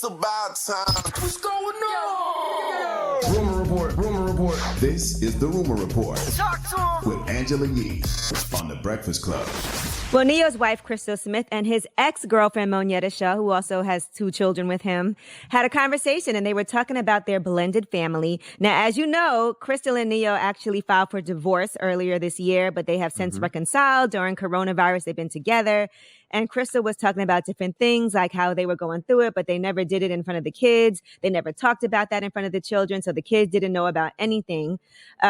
about time. What's going on? Rumor report. Rumor report. This is the Rumor Report Talk to him. with Angela Yee on The Breakfast Club. Well, Neo's wife, Crystal Smith, and his ex-girlfriend, Moneta Shaw, who also has 2 children with him, had a conversation, and they were talking about their blended family. Now, as you know, Crystal and Neo actually filed for divorce earlier this year, but they have since reconciled. During coronavirus, they've been together. And Crystal was talking about different things, like how they were going through it, but they never did it in front of the kids. They never talked about that in front of the children, so the kids didn't know about anything.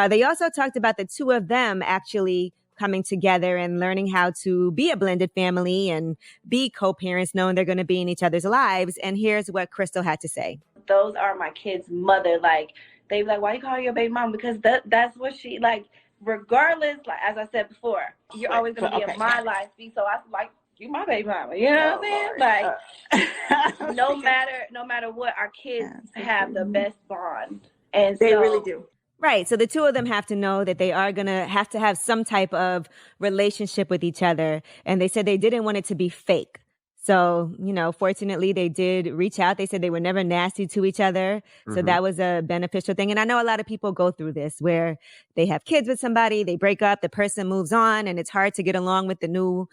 They also talked about the 2 of them actually coming together and learning how to be a blended family and be co-parents, knowing they're going to be in each other's lives. And here's what Crystal had to say. Those are my kids' mother. Like, they be like, why you call your baby mom? Because that's what she, like, regardless, like, as I said before, you're always going to be in my life. So I like, you my baby mama, you know what I'm saying? Like, no matter what, our kids have the best bond. And They so, really do. Right. So the 2 of them have to know that they are going to have some type of relationship with each other. And they said they didn't want it to be fake. So, you know, fortunately, they did reach out. They said they were never nasty to each other. So that was a beneficial thing. And I know a lot of people go through this where they have kids with somebody, they break up, the person moves on, and it's hard to get along with the new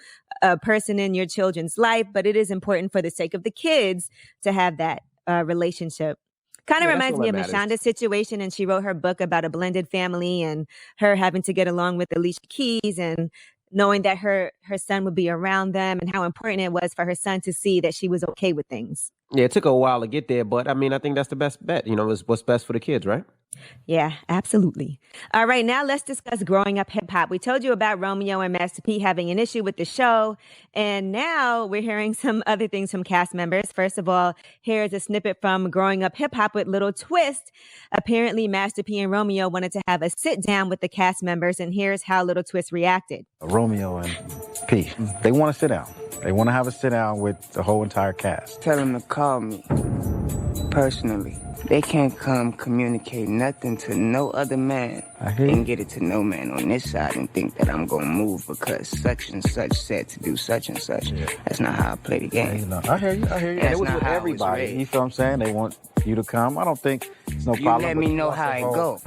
person in your children's life. But it is important for the sake of the kids to have that relationship. Kind of reminds me of Mashonda's situation, and she wrote her book about a blended family and her having to get along with Alicia Keys and knowing that her son would be around them and how important it was for her son to see that she was okay with things. Yeah, it took a while to get there, but I mean, I think that's the best bet. You know, it's what's best for the kids, right? Yeah, absolutely. All right, now let's discuss growing up hip hop. We told you about Romeo and Master P having an issue with the show, and now we're hearing some other things from cast members. First of all, here's a snippet from Growing Up Hip Hop with Lil Twist. Apparently, Master P and Romeo wanted to have a sit down with the cast members, and here's how Lil Twist reacted. Romeo and P, they want to sit down. They want to have a sit down with the whole entire cast. Tell them to call me personally. They can't come communicate nothing to no other man and get it to no man on this side and think that I'm going to move because such and such said to do such and such. Yeah. That's not how I play the game. You know, I hear you. It was with everybody. You feel what I'm saying? They want you to come. I don't think it's no problem. You let me know how it go.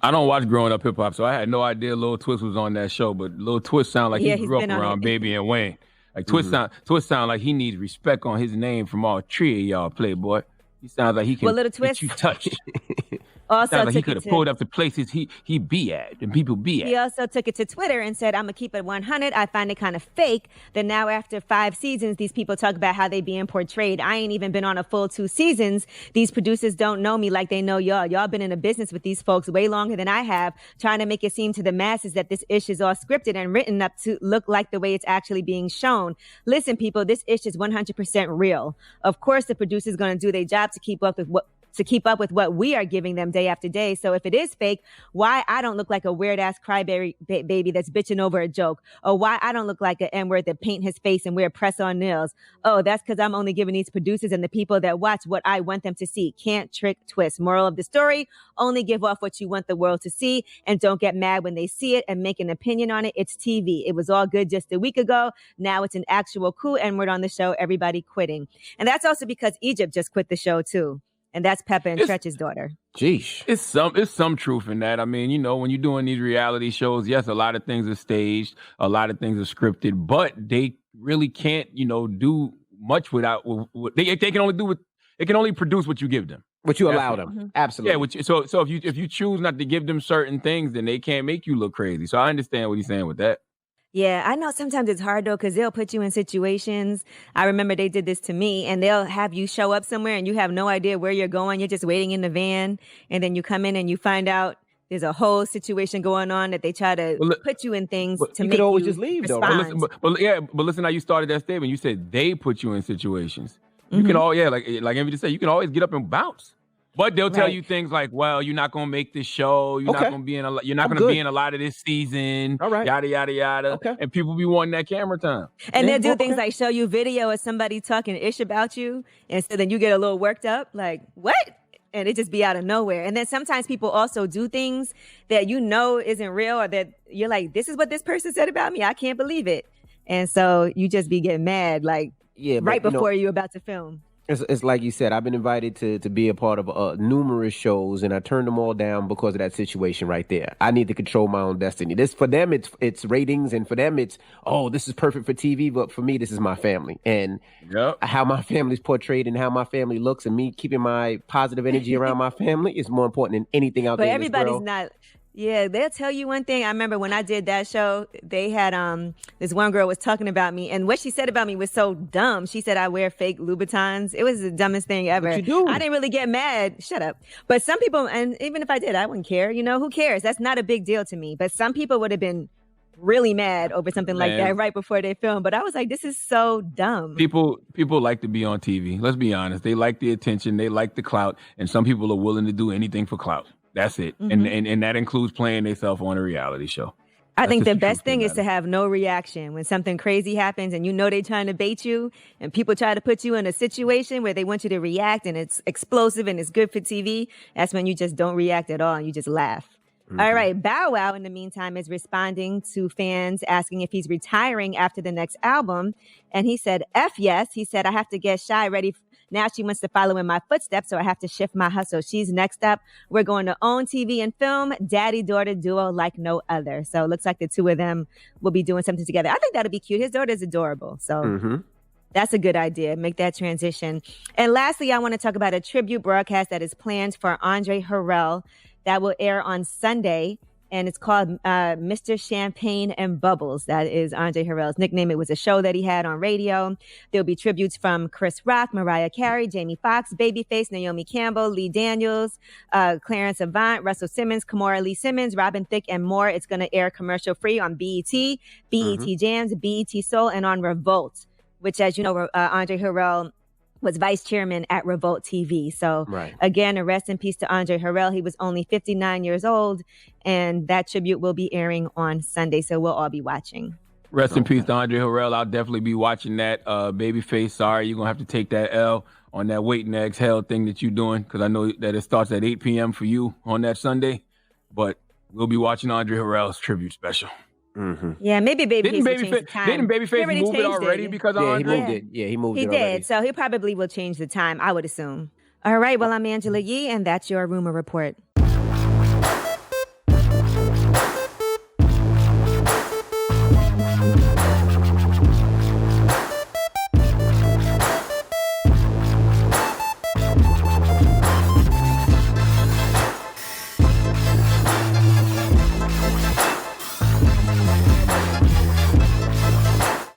I don't watch Growing Up Hip Hop, so I had no idea Lil Twist was on that show. But Lil Twist sound like he grew up around Baby and Wayne. Like Twist sound like he needs respect on his name from all 3 of y'all, Playboy. He sounds like he can get you touched. Also sounds like he could have pulled up the places he be at and people be at. He also took it to Twitter and said, I'm going to keep it 100. I find it kind of fake that now after 5 seasons, these people talk about how they being portrayed. I ain't even been on a full 2 seasons. These producers don't know me like they know y'all. Y'all been in a business with these folks way longer than I have, trying to make it seem to the masses that this ish is all scripted and written up to look like the way it's actually being shown. Listen, people, this ish is 100% real. Of course, the producer's going to do their job to keep up with what we are giving them day after day. So if it is fake, why I don't look like a weird ass crybaby baby that's bitching over a joke, or why I don't look like an N-word that paint his face and wear press on nails. Oh, that's because I'm only giving these producers and the people that watch what I want them to see. Can't trick Twist. Moral of the story, only give off what you want the world to see and don't get mad when they see it and make an opinion on it. It's TV. It was all good just a week ago. Now it's an actual coup N-word on the show. Everybody quitting. And that's also because Egypt just quit the show too. And that's Peppa and Tretch's daughter. Jeesh. It's some truth in that. I mean, you know, when you're doing these reality shows, yes, a lot of things are staged, a lot of things are scripted, but they really can't, you know, do much without. They can only produce what you give them. What you allow them. Absolutely. Yeah. So if you choose not to give them certain things, then they can't make you look crazy. So I understand what he's saying with that. Yeah, I know sometimes it's hard though, because they'll put you in situations. I remember they did this to me, and they'll have you show up somewhere and you have no idea where you're going. You're just waiting in the van, and then you come in and you find out there's a whole situation going on that they try to put you in things to make you could always just leave respond. Though. But listen how you started that statement. You said they put you in situations. You can like Envy just said, you can always get up and bounce. But they'll tell you things like, "Well, you're not gonna make this show. You're not gonna be in a lot of this season. All right, yada yada yada." Okay. And people be wanting that camera time. And they'll do things like show you video of somebody talking ish about you, and so then you get a little worked up, like what? And it just be out of nowhere. And then sometimes people also do things that you know isn't real, or that you're like, "This is what this person said about me. I can't believe it." And so you just be getting mad, like right before you're about to film. It's like you said, I've been invited to be a part of numerous shows, and I turned them all down because of that situation right there. I need to control my own destiny. This for them, it's ratings, and for them, it's this is perfect for TV. But for me, this is my family, and how my family's portrayed and how my family looks, and me keeping my positive energy around my family is more important than anything out there. But everybody's not. Yeah, they'll tell you one thing. I remember when I did that show, they had this one girl was talking about me, and what she said about me was so dumb. She said I wear fake Louboutins. It was the dumbest thing ever. What you do? I didn't really get mad. Shut up. But some people, and even if I did, I wouldn't care. You know, who cares? That's not a big deal to me. But some people would have been really mad over something like that right before they film. But I was like, this is so dumb. People like to be on TV. Let's be honest. They like the attention. They like the clout. And some people are willing to do anything for clout. That's it. Mm-hmm. And that includes playing themselves on a reality show. I think the best thing is to have no reaction when something crazy happens and you know they're trying to bait you and people try to put you in a situation where they want you to react and it's explosive and it's good for TV. That's when you just don't react at all and you just laugh. Mm-hmm. All right. Bow Wow, in the meantime, is responding to fans asking if he's retiring after the next album. And he said, F yes. He said, I have to get Shy ready. Now she wants to follow in my footsteps, so I have to shift my hustle. She's next up. We're going to own TV and film, daddy-daughter duo like no other. So it looks like the two of them will be doing something together. I think that'll be cute. His daughter's adorable. So that's a good idea. Make that transition. And lastly, I want to talk about a tribute broadcast that is planned for Andre Harrell that will air on Sunday. And it's called Mr. Champagne and Bubbles. That is Andre Harrell's nickname. It was a show that he had on radio. There'll be tributes from Chris Rock, Mariah Carey, Jamie Foxx, Babyface, Naomi Campbell, Lee Daniels, Clarence Avant, Russell Simmons, Kamora Lee Simmons, Robin Thicke, and more. It's going to air commercial free on BET, BET Jams, BET Soul, and on Revolt, which, as you know, Andre Harrell was vice chairman at Revolt TV. So again, a rest in peace to Andre Harrell. He was only 59 years old, and that tribute will be airing on Sunday. So we'll all be watching. Rest in peace to Andre Harrell. I'll definitely be watching that. Babyface, sorry, you're going to have to take that L on that waiting to exhale thing that you're doing, because I know that it starts at 8 p.m. for you on that Sunday. But we'll be watching Andre Harrell's tribute special. Yeah, maybe Babyface will change the time. Didn't Babyface move it already because of Andre? He moved it. Yeah, he moved it already. He did, so he probably will change the time, I would assume. All right, well, I'm Angela Yee, and that's your Rumor Report.